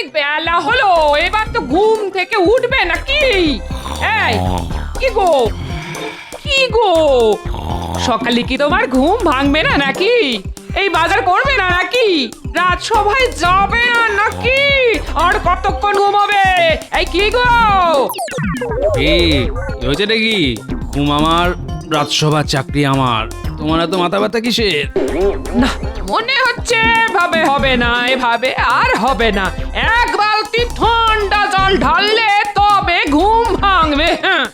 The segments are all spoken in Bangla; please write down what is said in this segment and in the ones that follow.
অনেক বেলা হলো, এবার তো ঘুম থেকে উঠবে নাকি? এই কি গো, কি গো, সকালে কি তোমার ঘুম ভাঙবে না নাকি? এই বাজার করবে না নাকি? রাজসভায় যাবে না নাকি? আর কতক্ষণ ঘুমাবে? এই কি গো? হয়েছে নাকি? ঘুম আমার, রাজসভার চাকরি আমার। তোমার এত মাথা ব্যথা কিসের? না, মনে হচ্ছে এভাবে হবে না, এভাবে আর হবে না। এক বালতি ঠান্ডা জল ঢাললে তবে ঘুম ভাঙবে। হ্যাঁ,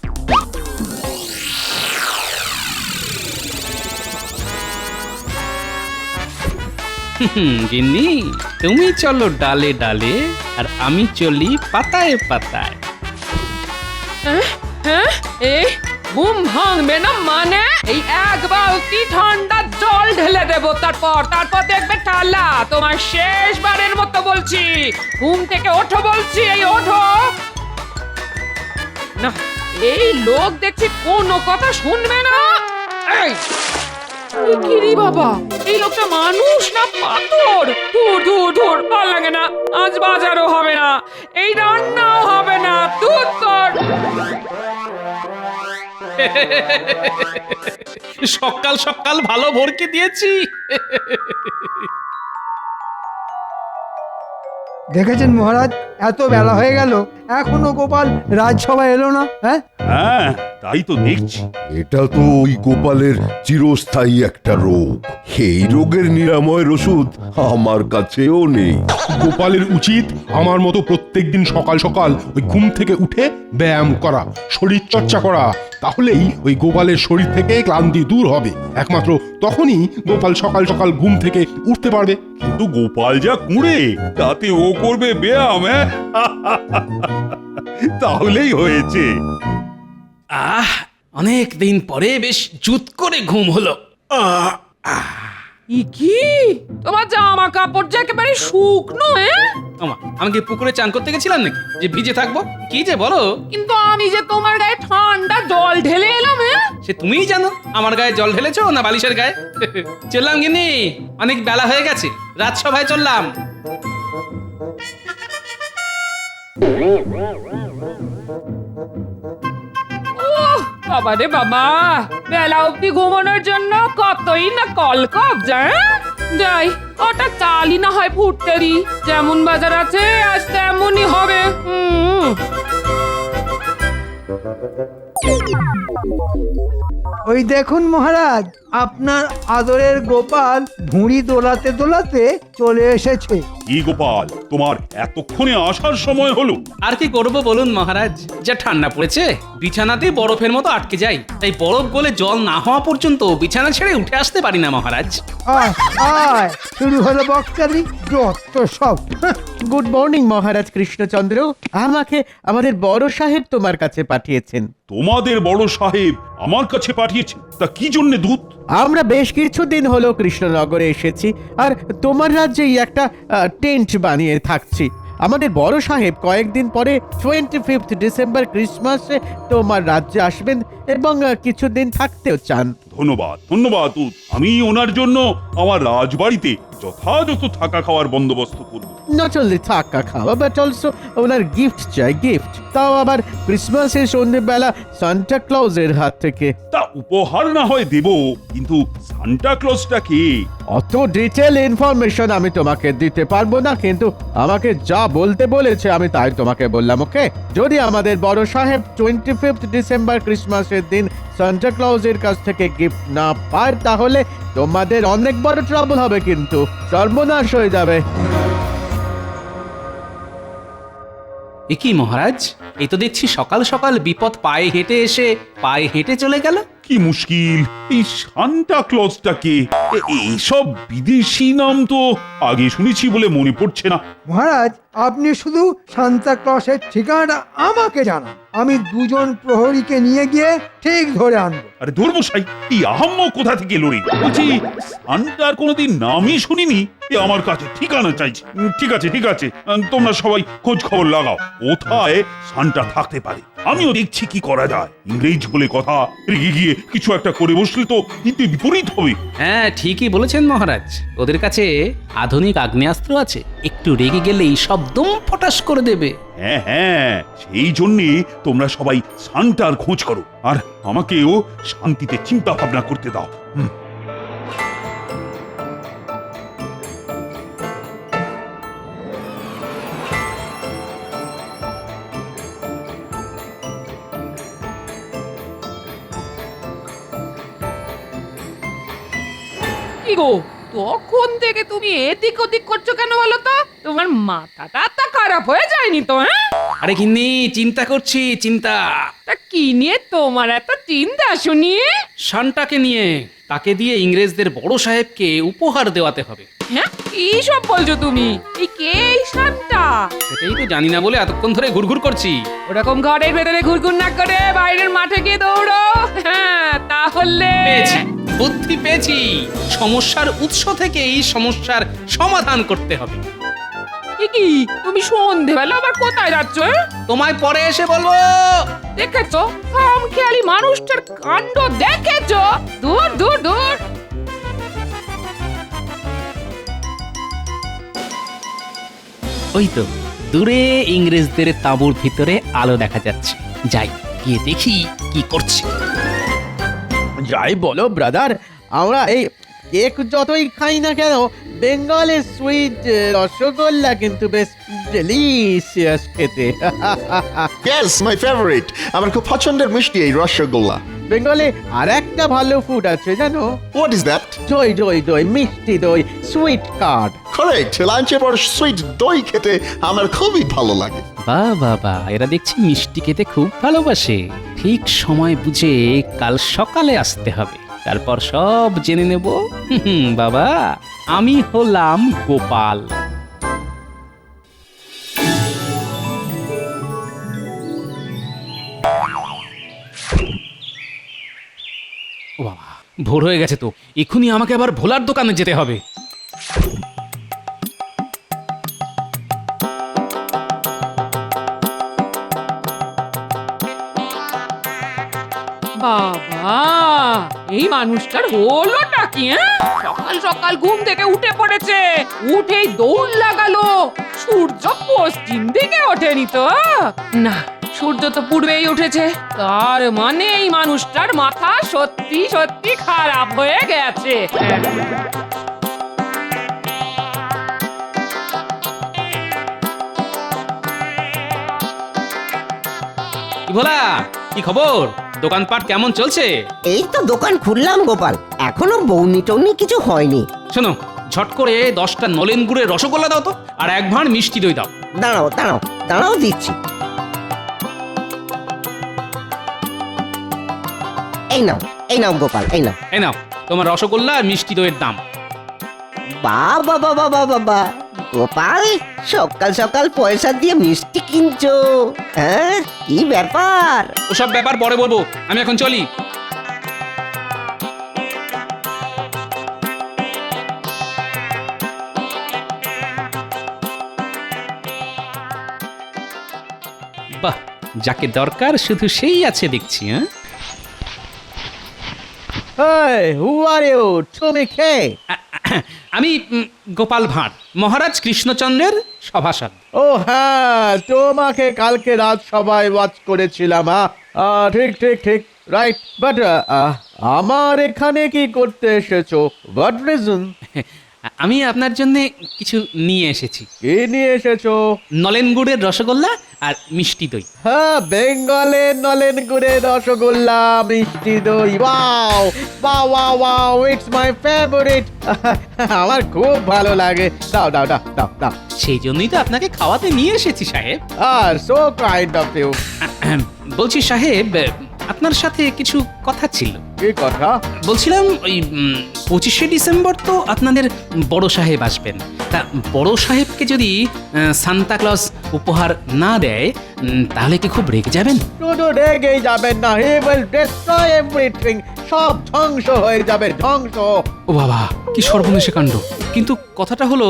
গিন্নি, তুমি চলো ডালে ডালে, আর আমি চলি পাতায় পাতায়। হ্যাঁ, এই ঘুম ভাঙবে না মানে? এই এক বালতি ঠান্ডা জল ঢেলে দেবো, তারপর দেখবে ঠাল্লা। তোমার শেষবারের মতো বলছি, ঘুম থেকে ওঠো বলছি, এই ওঠো। না, এই লোক দেখছি কোনো কথা শুনবে না। এই কি রে বাবা, এই লোকটা মানুষ না পাথর? ধুর ধুর ধুর, ভালো লাগে না। আজ বাজারও হবে না, এই রান্নাও হবে না। দুধ তোর সকাল সকাল ভালো ভরকে দিয়েছি। দেখেছেন মহারাজ, এত বেলা হয়ে গেল এখনো গোপাল রাজসভায় এলো না। হ্যাঁ, হ্যাঁ, তাই তো দেখছি। এটা তো ওই গোপালের চিরস্থায়ী একটা রোগ। এই রোগের নিরাময়ের ওষুধ আমার কাছেও নেই। গোপালের উচিত আমার মতো প্রত্যেকদিন সকাল সকাল ওই ঘুম থেকে উঠে ব্যায়াম করা, শরীর চর্চা করা। তাহলেই ওই গোপালের শরীর থেকে ক্লান্তি দূর হবে। একমাত্র তখনই গোপাল সকাল সকাল ঘুম থেকে উঠতে পারবে। কিন্তু গোপাল যা কুঁড়ে, তাতে ও করবে ব্যায়াম? তাহলেই হয়েছে। অনেক দিন পরে বেশ জুত করে ঘুম হলো। কি তোমার জামা কাপড় যে একেবারে শুকনো? আমি কি পুকুরে চান করতে গেছিলাম নাকি যে ভিজে থাকবো? কি যে বলো! কিন্তু আমি যে তোমার গায়ে ঠান্ডা জল ঢেলে এলাম। সে তুমিই জানো আমার গায়ে জল ঢেলেছো না বালিশের গায়ে। চললাম গিন্নি, অনেক বেলা হয়ে গেছে, রাজসভায় চললাম। বাবা রে বাবা, বেলা অব্দি ঘুমানোর জন্য কতই না কলকব যায়। যাই, ওটা চালই না হয় ফুটতেরি। যেমন বাজার আছে আজ তেমনই হবে। ওই দেখুন মহারাজ, আপনার আদরের গোপাল ভুঁড়ি দোলাতে দোলাতে চলে এসেছে। কি গোপাল, তোমার এতক্ষণে আসার সময় হলো? আর কি করবো বলুন মহারাজ, যা ঠান্ডা পড়েছে বিছানাতেই বরফের মতো আটকে যাই। তাই বরফ গলে জল না হওয়া পর্যন্ত বিছানা ছেড়ে উঠে আসতে পারি না মহারাজ। আয় আয়, শুরু হলো বকচালি, যত সব। গুড মর্নিং মহারাজ কৃষ্ণচন্দ্র। আমাকে আমাদের বড় সাহেব তোমার কাছে পাঠিয়েছেন। তোমাদের বড় সাহেব আমার কাছে পাঠিয়েছেন? তা কি জন্য দূত? আমরা বেশ কিছুদিন হলো কৃষ্ণনগরে এসেছি, আর তোমার রাজ্যেই একটা টেন্ট বানিয়ে থাকছি। আমাদের বড় সাহেব কয়েকদিন পরে 25 ডিসেম্বর ক্রিসমাসে তোমার রাজ্যে আসবেন এবং কিছুদিন থাকতেও চান। ধন্যবাদ ধন্যবাদ দূত। আমি ওনার জন্য আমার রাজবাড়িতে যথাযথ থাকা খাওয়ার বন্দোবস্ত করব। নট অনলি থাকা খাওয়া বাট অলসো ওনার গিফট চাই, গিফট। তাও আবার ক্রিসমাসের সন্ধ্যেবেলা সান্টা ক্লজের হাত থেকে। তা উপহার না হয় দেব, কিন্তু সান্টা ক্লজটা কে? অত ডিটেল ইনফরমেশন আমি তোমাকে দিতে পারবো না, কিন্তু আমাকে যা বলতে বলেছে আমি তাই তোমাকে বললাম। ওকে, যদি আমাদের বড় সাহেব 25 ডিসেম্বর ক্রিসমাসের দিন সান্টা ক্লজের কাছ থেকে গিফট না পায়, তাহলে তোমাদের অনেক বড় ট্রাবল হবে, কিন্তু সর্বনাশ হয়ে যাবে। এ কি মহারাজ, এই তো দেখছি সকাল সকাল বিপদ পায়ে হেঁটে এসে পায়ে হেঁটে চলে গেল। কি মুশকিল, এই সান্টা ক্লজটা কে? এইসব বিদেশি নাম তো আগে শুনেছি বলে মনে পড়ছে না। মহারাজ, আপনি শুধু সান্তা ক্লসের ঠিকানাটা আমাকে জানান, আমি দুজন প্রহরীকে নিয়ে গিয়ে ঠিক ধরে আনবো। আরে ধর্মশাই, এই আহাম্ম কোথা থেকে লড়ি? বলছি সান্টার কোনোদিন নামই শুনিনি, এ আমার কাছে ঠিকানা চাইছে। ঠিক আছে ঠিক আছে, তোমরা সবাই খোঁজ খবর লাগাও, কোথায় সান্টা থাকতে পারে। আমিও দেখছি কি করা যায়। ইংরেজ বলে কথা, রেগে গিয়ে কিছু একটা করে বসলে তো কিন্তু বিপরীত হবে। হ্যাঁ ঠিকই বলেছেন মহারাজ, ওদের কাছে আধুনিক আগ্নেয়াস্ত্র আছে, একটু রেগে গেলেই সব দম ফটাস করে দেবে। হ্যাঁ হ্যাঁ, সেই জন্যে তোমরা সবাই সান্টার খোঁজ করো, আর আমাকেও শান্তিতে চিন্তা ভাবনা করতে দাও। কি গো, তখন থেকে তুমি এদিক ওদিক করছো কেন বলো তো? তোমার মাথাটা তা খারাপ হয়ে যায়নি তো? হ্যাঁ, আরে গিন্নি, চিন্তা করছি, চিন্তা তা কি নিয়ে তোমার এত চিন্তা শুনি? শানটাকে নিয়ে। তাকে দিয়ে ইংরেজদের বড় সাহেবকে উপহার দেওয়াতে হবে। হ্যাঁ, কি সব বলছো তুমি? এই কে এই শানটা? সেটাই তো জানি না বলে এতক্ষণ ধরে ঘুরঘুর করছি। ওরকম ঘরের ভেতরে ঘুরঘুর না করে বাইরের মাঠে গিয়ে দৌড়ো। হ্যাঁ, তাহলে পেয়েছি, বুদ্ধি পেয়েছি। সমস্যার উৎস থেকেই সমস্যার সমাধান করতে হবে। এ কি, তুমি সন্ধেবেলা আবার কোথায় যাচ্ছ? তোমায় পরে এসে বলবো। দেখেছো, খামখেয়ালি মানুষটার কাণ্ড দেখেছো? দূর দূর দূর। ওই তো দূরে ইংরেজদের তাঁবুর ভিতরে আলো দেখা যাচ্ছে, যাই গিয়ে দেখি কি করছে। যাই বলো ব্রাদার, আমরা এই কেক যতই খাই না কেন, বেঙ্গলের সুইট রসগোল্লা কিন্তু বেশ ডেলিশিয়াস খেতে। ইয়েস মাই ফেভারিট, আমার খুব পছন্দের মিষ্টি এই রসগোল্লা। বেঙ্গলে আর একটা ভালো ফুড আছে জানো? What is that? দই দই দই, মিষ্টি দই, সুইট কার্ড। কারেক্ট, লাঞ্চের পর সুইট দই খেতে আমার খুবই ভালো লাগে। বাহ বাবা, এরা দেখছি মিষ্টি খেতে খুব ভালোবাসে। ঠিক সময় বুঝে কাল সকালে আসতে হবে, তারপর সব জেনে নেব। বাবা, আমি হলাম গোপাল। ও বাবা, ভোর হয়ে গেছে তো, এক্ষুনি আমাকে আবার ভোলার দোকানে যেতে হবে। বাবা, এই মানুষটার হলোটা কি? সকাল সকাল ঘুম থেকে উঠে পড়েছে, উঠেই দৌড় লাগালো। সূর্য পশ্চিম দিকে ওঠেনি তো? না, সূর্য তো পূর্বেই উঠেছে। তার মানে এই মানুষটার মাথা সত্যি সত্যি খারাপ হয়ে গেছে। কি ভোলা, কি খবর? দোকানপাট কেমন চলছে? এই তো দোকান খুললাম গোপাল, এখনো বৌনি টৌনি কিছু হয়নি। শোনো, ঝট করে 10টা নলেন গুড়ের রসগোল্লা দাও তো, আর 1 ভাঁড় মিষ্টি দই দাও। দাঁড়াও দাঁড়াও দাঁড়াও, দিচ্ছি। এই নাও, এই নাও গোপাল, এই নাও। এই নাও তোমার রসগোল্লা আর মিষ্টি দইয়ের দাম। বাবা বাবা বাবা বাবা, গোপাল সকাল সকাল পয়সা দিয়ে মিষ্টি কিনছো? হ্যাঁ, কি ব্যাপার? ওসব ব্যাপার পরে বলবো, আমি এখন চলি। বাহ, যাকে দরকার শুধু সেই আছে দেখছি। Hey, who are you? তুমি কে? আমি গোপাল ভাঁড়, মহারাজ কৃষ্ণচন্দ্রের সভাসদ। ও হ্যাঁ, তোমাকে কালকে রাত সবাই ওয়াচ করেছিলাম। ঠিক ঠিক ঠিক, রাইট। বাট আমার এখানে কি করতে এসেছো? What reason? আমি আপনার জন্য কিছু নিয়ে এসেছি। কি নিয়ে এসেছো? নলেন গুড়ের রসগোল্লা আর মিষ্টি দই। হ্যাঁ, বেঙ্গলের নলেন গুড়ের রসগোল্লা, মিষ্টি দই। Wow wow wow wow, it's my favourite. আমার খুব ভালো লাগে। দাও দাও দাও দাও দাও। সেই জন্যই তো আপনাকে খাওয়াতে নিয়ে এসেছি সাহেব। আর সো কাইন্ড অফ ইউ। বলছি সাহেব, আপনার সাথে কিছু কথা ছিল। কি কথা? বলছিলাম ওই 25শে ডিসেম্বর তো আপনাদের বড় সাহেব আসবেন, তা বড় সাহেবকে যদি সান্তা ক্লজ উপহার না দেয়, তাহলে কি খুব রেগে যাবেন? শুধু রেগেই যাবেন না, হি উইল ডিস্ট্রয় এভরিথিং। সব ধ্বংস হয়ে যাবে, ধ্বংস। ও বাবা, কি সর্বনেশে কাণ্ড। কিন্তু কথাটা হলো,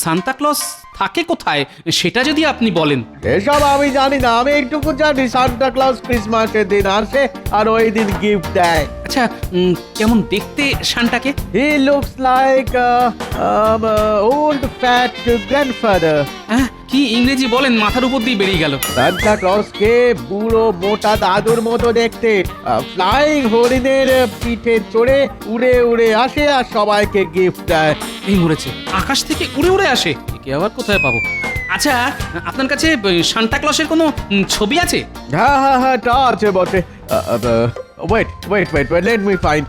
সান্তা ক্লজ থাকে কোথায় সেটা যদি আপনি বলেন। এসব আমি জানি না, আমি এইটুকু জানি সান্টা ক্লজ ক্রিসমাসের দিন আসে আর ওই দিন গিফট দেয়। আচ্ছা কেমন দেখতে সান্টাকে? He looks like old fat grandfather. হ্যাঁ, কি ইংরেজি বলেন, মাথার উপর দিয়ে বেরিয়ে গেল। সান্টা ক্লজকে বুড়ো মোটা দাদুর মতো দেখতে, ফ্লাইং হরিণের পিঠে চড়ে উড়ে উড়ে আসে আর সবাইকে গিফট দেয়। এই মরেছে, আকাশ থেকে উড়ে উড়ে আসে, একে আবার কোথায় পাবো? আচ্ছা, আপনার কাছে সান্টা ক্লসের কোনো ছবি আছে? হ্যাঁ হ্যাঁ হ্যাঁ, তা আছে বটে। wait, let me find.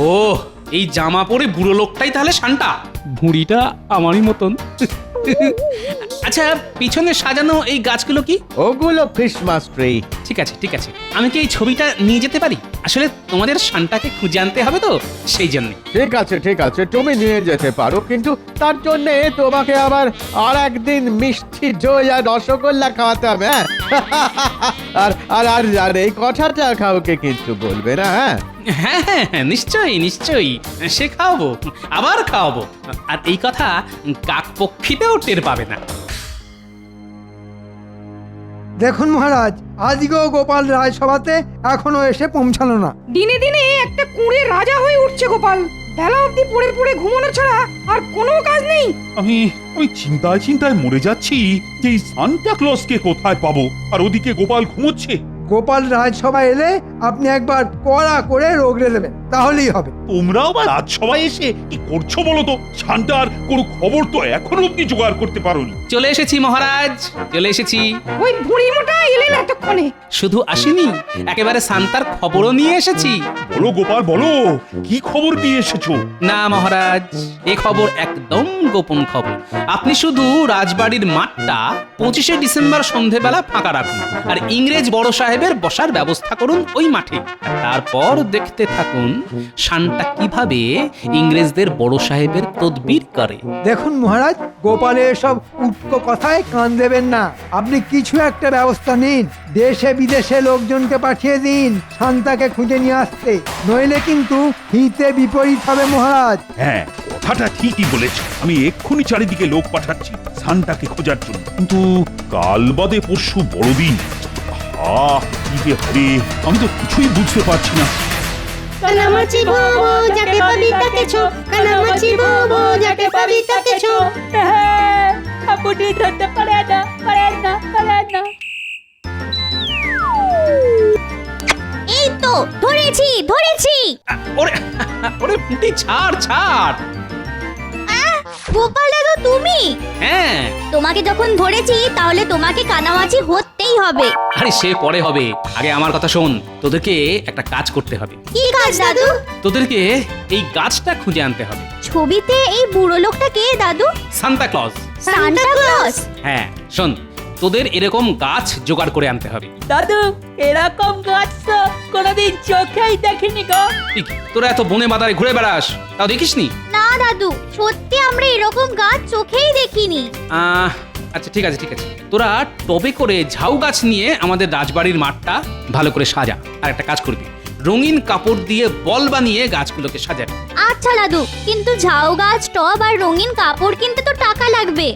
ও, এই জামা পরে বুড়ো লোকটাই তাহলে সান্টা, ভুঁড়িটা আমারই মতন। আচ্ছা, পিছনে সাজানো এই গাছগুলো কি? ওগুলো ক্রিসমাস ট্রি। ঠিক আছে ঠিক আছে, আমি কি এই ছবিটা নিয়ে যেতে পারি? আসলে তোমাদের সান্টাকে খুঁজে আনতে হবে তো, সেই জন্য। ঠিক আছে, তুমি নিয়ে যেতে পারো, কিন্তু তার জন্য তোমাকে আবার আর একদিন মিষ্টি দই আর রসগোল্লা খাওয়াতে হবে। হ্যাঁ? আর আর আর আর এই কথাটা কাউকে কিন্তু বলবে না। হ্যাঁ হ্যাঁ হ্যাঁ হ্যাঁ, নিশ্চয়ই নিশ্চয়ই, সে খাওয়াবো, আবার খাওয়াবো। আর এই কথা কাক পক্ষীতেও টের পাবে না। দেখুন মহারাজ, আজকেও গোপাল রাজসভাতে এখনো এসে পৌঁছালো না। দিনে দিনে একটা কুঁড়ে রাজা হয়ে উঠছে গোপাল। বেলা অবধি পড়ে পড়ে ঘুমানো ছাড়া আর কোনো কাজ নেই। আমি চিন্তায় মরে যাচ্ছি যে এই সান্টা ক্লজকে কোথায় পাবো, আর ওদিকে গোপাল ঘুমোচ্ছে। গোপাল রাজসভা এলে আপনি একবার কড়া করে রোগড়ে দেবেন, তাহলেই হবে। তোমরাও বা রাজসভায় এসে কি করছো বলো তো? সান্টার কোনো খবর তো এখনো অব্দি জোগাড় করতে পারোনি। চলে এসেছি মহারাজ, চলে এসেছি। ওই বুড়ি মোটা এলেন এতক্ষণে। শুধু আসিনি, একেবারে সান্তার খবরও নিয়ে এসেছি। বলো গোপাল, বলো কি খবর নিয়ে এসেছো? না মহারাজ, এ খবর একদম গোপন খবর। আপনি শুধু রাজবাড়ির মাঠটা 25শে ডিসেম্বর সন্ধেবেলা ফাঁকা রাখুন, আর ইংরেজ বড় সাহেবের বসার ব্যবস্থা করুন ওই মাঠে। তারপর দেখতে থাকুন সান্টা কিভাবে ইংরেজদের বড় সাহেবের তদবির করে। দেখুন মহারাজ, গোপালের সব উটকো কথায় কান দেবেন না। আপনি কিছু একটা ব্যবস্থা নিন, দেশে বিদেশে লোকজনকে পাঠিয়ে দিন শান্তাকে খুঁজে নিয়ে আসতে, নইলে কিন্তু হিতে বিপরীত হবে মহারাজ। হ্যাঁ, কথাটা ঠিকই বলেছ। আমি এক্ষুনি চারিদিকে লোক পাঠাচ্ছি সান্টাকে খোঁজার জন্য। কিন্তু কাল বাদে পরশু বড়দিন। কি যে হবে আমি তো কিছুই বুঝতে পারছি না। কানামাছি ভোবো যাকে পাবি তাকে ছো, কানামাছি ভোবো যাকে পাবি তাকে ছো। আপনি ধরতে পারে না। এই তো ধরেছি। ওরে ওরে পুঁটি, ছাড়। গোপাল দাদু তুমি? হ্যাঁ, তোমাকে যখন ধরেছি তাহলে তোমাকে কানামাছি হতেই হবে। আরে সে পরে হবে, আগে আমার কথা শোন। তোদেরকে একটা কাজ করতে হবে। কি কাজ দাদু? তোদেরকে এই গাছটা খুঁজে আনতে হবে। ছবিতে এই বুড়ো লোকটা কে দাদু? Santa Claus. Santa Claus? হ্যাঁ শোন, তোদের এরকম গাছ জোগাড় করে আনতে হবে। দাদু, এরকম গাছ তো কোনোদিন চোখেই দেখিনি গো। তোরা এত বনে বাদারে ঘুরে বেড়াস, তাও দেখিসনি? না দাদু, সত্যি আমরা এরকম গাছ চোখেই দেখিনি। আচ্ছা ঠিক আছে, তোরা টবে করে ঝাউ গাছ নিয়ে আমাদের রাজবাড়ির মাঠটা ভালো করে সাজা। আর একটা কাজ করবি, রঙিন কাপড় দিয়ে বল বানিয়ে গাছগুলোকে সাজাবি। আচ্ছা দাদু, কিন্তু ঝাউ গাছ, টব আর রঙিন কাপড় কিনতে তো টাকা লাগবে।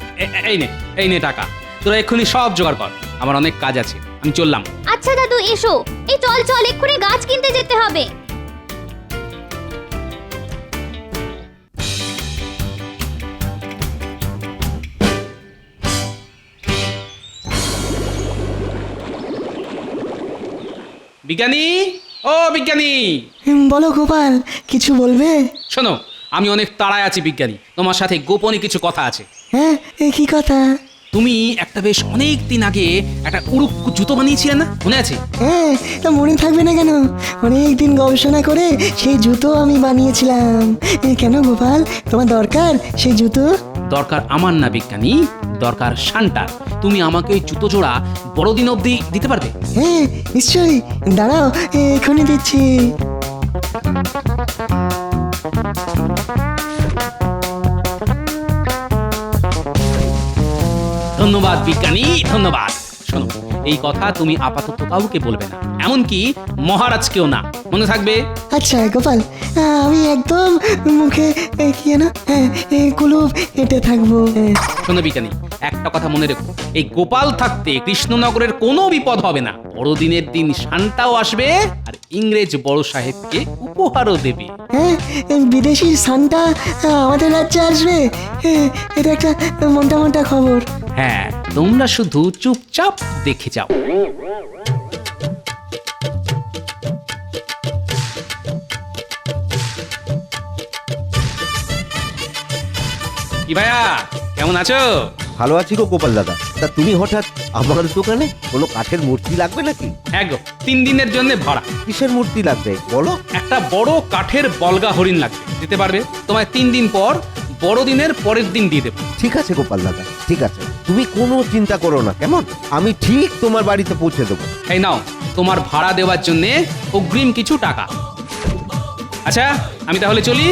এই নে টাকা, তোরা এক্ষুনি সব জোগাড় কর, আমার অনেক কাজ আছে, আমি চললাম। আচ্ছা দাদু এসো, এই চল এক্ষুনি গাছ কিনতে যেতে হবে। বিজ্ঞানী, ও বিজ্ঞানী। বলো গোপাল, কিছু বলবে? শোনো, আমি অনেক তাড়ায় আছি বিজ্ঞানী, তোমার সাথে গোপনে কিছু কথা আছে। হ্যাঁ, কি কথা? তুমি একটা বেশ অনেক দিন আগে একটা উড়ুক্কু জুতো বানিয়েছিলে না, মনে আছে? হ্যাঁ, তা মনে থাকবে না কেন? অনেক দিন গবেষণা করে সেই জুতো আমি বানিয়েছিলাম। কেন গোপাল, তোমার দরকার সেই জুতো? দরকার আমার না বিজ্ঞানী, দরকার শান্টার। তুমি আমাকে ওই জুতো জোড়া বড়দিন অবধি দিতে পারবে? হ্যাঁ নিশ্চয়ই, দাঁড়াও এখনই দিচ্ছি। ধন্যবাদ বিজ্ঞানী, ধন্যবাদ। শোনো, এই কথা তুমি আপাতত কাউকে বলবে না, এমনকি মহারাজকেও না, মনে থাকবে? আচ্ছা গোপাল, আমি একদম মুখে কি যেন কুলুপ হেঁটে থাকবো। শোনো বিজ্ঞানী, একটা কথা মনে রেখো, এই গোপাল থাকতে কৃষ্ণনগরের কোনো বিপদ হবে না। বড়দিনের দিন শান্তাও আসবে আর ইংরেজ বড় সাহেবকে উপহারও দেবে। হ্যাঁ, বিদেশি সান্টা আমাদের রাজ্যে আসবে, এটা একটা মোটা মোটা খবর। হ্যাঁ, তোমরা শুধু চুপচাপ দেখে যাও। কি ভাইয়া, কেমন আছো? ভালো আছি গো গোপাল দাদা। তা তুমি হঠাৎ আমার দোকানে? কোনো কাঠের মূর্তি লাগবে নাকি? হ্যাঁ গো, 3 দিনের জন্য ভাড়া। কিসের মূর্তি লাগবে বলো? একটা বড় কাঠের বলগা হরিণ লাগবে, দিতে পারবে? তোমায় 3 দিন পর বড়দিনের পরের দিন দিয়ে দেবো। ঠিক আছে গোপাল দাদা, ঠিক আছে, তুমি কোনো চিন্তা করো না, কেমন? আমি ঠিক তোমার বাড়িতে পৌঁছে দেবো। এই নাও তোমার ভাড়া দেওয়ার জন্য অগ্রিম কিছু টাকা। আচ্ছা, আমি তাহলে চলি।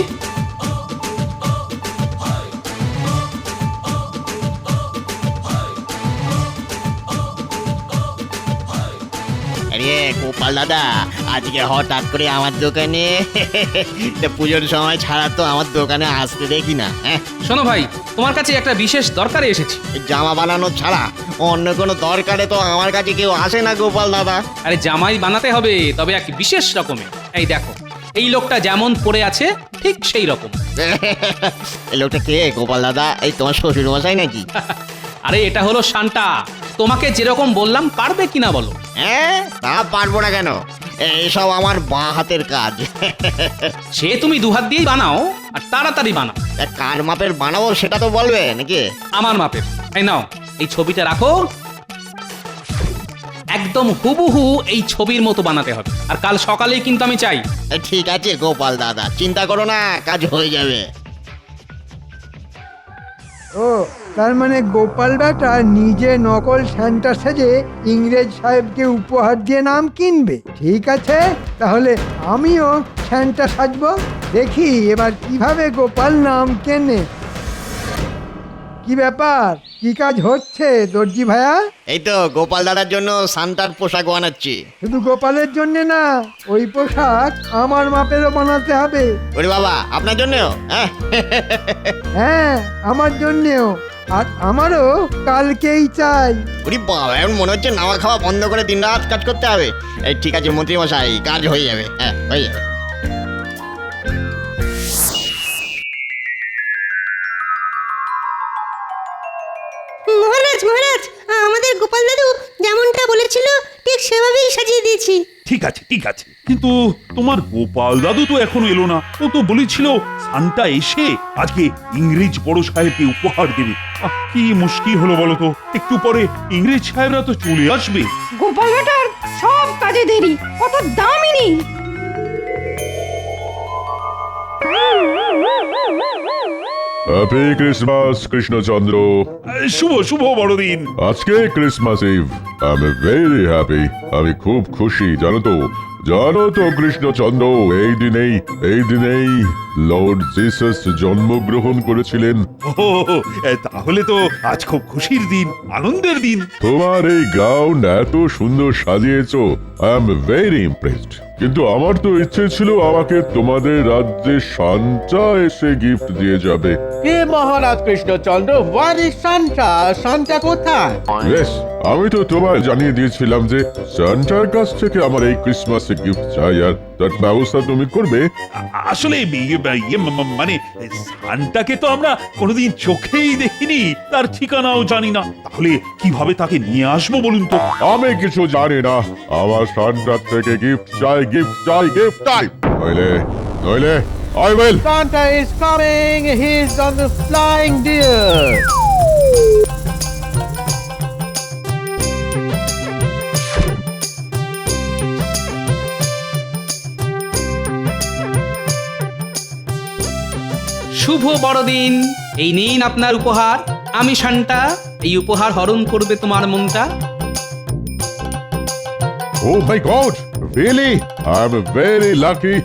আরে গোপাল দাদা, আজকে হঠাৎ করে আমার দোকানে পুজোর সময় ছাড়া তো আমার দোকানে আসতে দেখি না। শোনো ভাই, তোমার কাছে একটা বিশেষ দরকারে এসেছি। জামা বানানো ছাড়া অন্য কোনো দরকারে তো আমার কাছে কেউ আসে না গোপাল দাদা। আরে জামাই বানাতে হবে, তবে এক বিশেষ রকমের। এই দেখো, এই লোকটা যেমন পড়ে আছে ঠিক সেই রকম। এই লোকটা কে গোপাল দাদা? এই তোমার শ্বশুর মশাই নাকি? আরে এটা হলো শান্তা। তোমাকে যেরকম বললাম, পারবে কিনা বলো? হ্যাঁ, তা পারবো না কেন, এইসব আমার বাঁ হাতের কাজ। সে তুমি 2 হাত দিয়েই বানাও, আর তাড়াতাড়ি বানাও। কার মাপের বানাবো সেটা তো বলবে নাকি? আমার মাপের। এই নাও, এই ছবিটা রাখো। একদম হুবহু এই ছবির মতো বানাতে হবে, আর কাল সকালেই কিন্তু আমি চাই। ঠিক আছে গোপাল দাদা, চিন্তা করো না, কাজ হয়ে যাবে। ও, তার মানে গোপাল বেটা নিজে নকল সান্টা সেজে ইংরেজ সাহেবকে উপহার দিয়ে নাম কিনবে। ঠিক আছে, তাহলে আমিও সান্টা সাজবো। দেখি এবার কিভাবে গোপাল নাম কেনে। কি ব্যাপার, কি কাজ হচ্ছে দর্জি ভাইয়া? এই তো গোপাল দাদার জন্য সান্টার পোশাক বানাচ্ছি। শুধু গোপালের জন্য না, ওই পোশাক আমার মাপেরও বানাতে হবে। ওরে বাবা, আপনার জন্যও? হ্যাঁ, আমার জন্যেও, আর আমারও কালকেই চাই। ওরে বাবা, এখন মনে হচ্ছে নাওয়া খাওয়া বন্ধ করে দিন রাত কাজ করতে হবে। এই ঠিক আছে মন্ত্রী মশাই, কাজ হয়ে যাবে। হ্যাঁ, হয়ে যাবে। মহারাজ মহারাজ, আমাদের গোপাল দাদু যেমনটা বলেছিল ঠিক সেভাবেই সাজিয়ে দিয়েছি। ঠিক আছে, ঠিক আছে, কিন্তু তোমার গোপাল দাদু তো এখনো এলো না। ও তো বলেছিল সান্টা এসে আজকে ইংরেজ বড় সাহেবকে উপহার দেবে। কি মুশকিল হলো বলো তো, একটু পরে ইংরেজ সাহেবরা তো চলে আসবে। গোপাল বেটার সব কাজে দেরি, কত দামিনী। Happy Christmas Krishnachandra. শুভ শুভ বড়দিন। আজকে Christmas Eve. I am very happy. আমি খুব খুশি, জানো তো কৃষ্ণচন্দ্র, এই দিনেই লর্ড জিসাস জন্মগ্রহণ করেছিলেন। ও, তাহলে তো আজ খুব খুশির দিন, আনন্দের দিন। তোমার এই গ্রাউন্ড এত সুন্দর সাজিয়েছো, আই এম ভেরি ইমপ্রেসড। কিন্তু আমার তো ইচ্ছে ছিল আমাকে তোমাদের রাজ্যে সান্টা এসে গিফট দিয়ে যাবে। কে মহারাজ কৃষ্ণচন্দ্র? ওয়ারি সান্টা? সান্টা কোথায়? বেশ, আমি তো তোমায় জানিয়ে দিয়েছিলাম যে সান্টার কাছ থেকে আমার এই ক্রিসমাসে গিফট চাই, আর তার ব্যবস্থা তুমি করবে। আসলে মানে সান্টাকে তো আমরা কোনোদিন চোখেই দেখিনি, তার ঠিকানাও জানি না। তাহলে কিভাবে তাকে নিয়ে আসবো বলুন তো? আমি কিছু জানি না, আমার সান্টার থেকে গিফট চাই। নইলে I will. Santa is coming. He's on the flying deer. শুভ বড়দিন। এই নিন আপনার উপহার। আমি শান্তা, এই উপহার হরণ করবে তোমার মনটা। Oh my God! Really? I'm very lucky.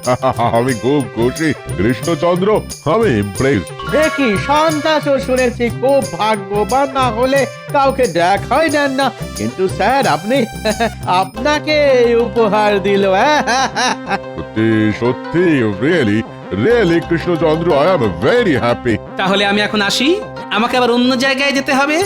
আমি খুব খুশি কৃষ্ণচন্দ্র, আমি ইমপ্রেসড। দেখি সান্তা তো শুনেছি খুব ভাগ্যবান, না হলে কাউকে দেখাই দেন না। কিন্তু স্যার আপনাকে উপহার দিল। সত্যি really really Krishnachandra, I am very happy. তাহলে আমি এখন আসি, আমাকে আবার অন্য জায়গায় যেতে হবে।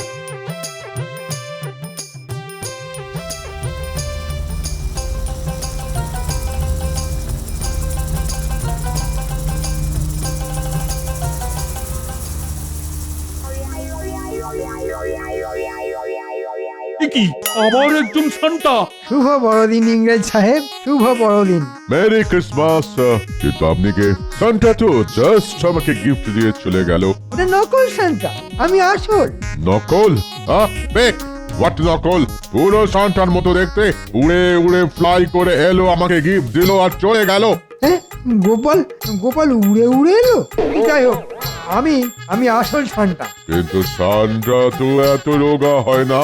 এ কি আবার একজন সান্টা? শুভ বড়দিন ইংরেজ সাহেব, শুভ বড়দিন। Merry Christmas. কিন্তু আপনি কে? সান্টা তো জাস্ট আমাকে গিফট দিয়ে চলে গেল। ওটা নকল সান্টা, আমি আসল। নকল? বেক হোয়াট নকল? পুরো সান্টার মতো দেখতে, উড়ে উড়ে ফ্লাই করে এলো, আমাকে গিফট দিল আর চলে গেল। হ্যাঁ, গোপাল গোপাল উড়ে উড়ে এলো। যাই হোক, আমি আসল সান্টা। কিন্তু সান্টা তো এত রোগা হয় না।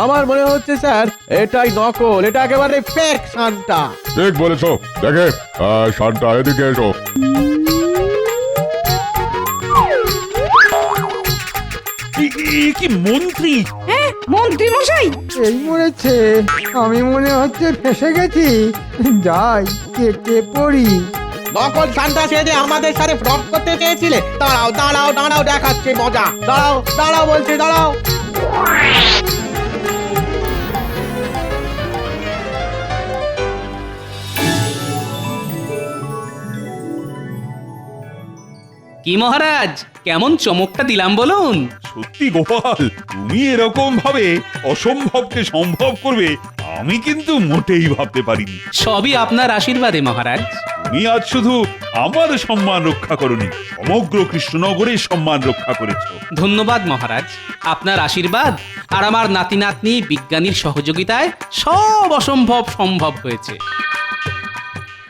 আমার মনে হচ্ছে স্যার এটাই নকল, এটা একেবারে ফেক সান্টা। ঠিক বলেছো। দেখে সান্টা, এদিকে এসো। এ কি মন্ত্রী? হ্যাঁ মন্ত্রী মশাই, এই মরেছে, আমি মনে হচ্ছে ফেসে গেছি। যাই কেটে পড়ি। নকল সান্টা সেজে আমাদের সাথে ফ্রড করতে চেয়েছিলে? দাঁড়াও দাঁড়াও দাঁড়াও, দেখাচ্ছে মজা। দাঁড়াও দাঁড়াও বলছি, দাঁড়াও। কি মহারাজ, কেমন চমকটা দিলাম বলুন? সত্যি গোপাল, তুমি এরকম ভাবে অসম্ভবকে সম্ভব করবে আমি কিন্তু মোটেই ভাবতে পারিনি। সবই আপনার আশীর্বাদে মহারাজ। তুমি আজ শুধু আমার সম্মান রক্ষা করনি, সমগ্র কৃষ্ণনগরের সম্মান রক্ষা করেছো। ধন্যবাদ মহারাজ, আপনার আশীর্বাদ আর আমার নাতি নাতনি বিজ্ঞানীর সহযোগিতায় সব অসম্ভব সম্ভব হয়েছে।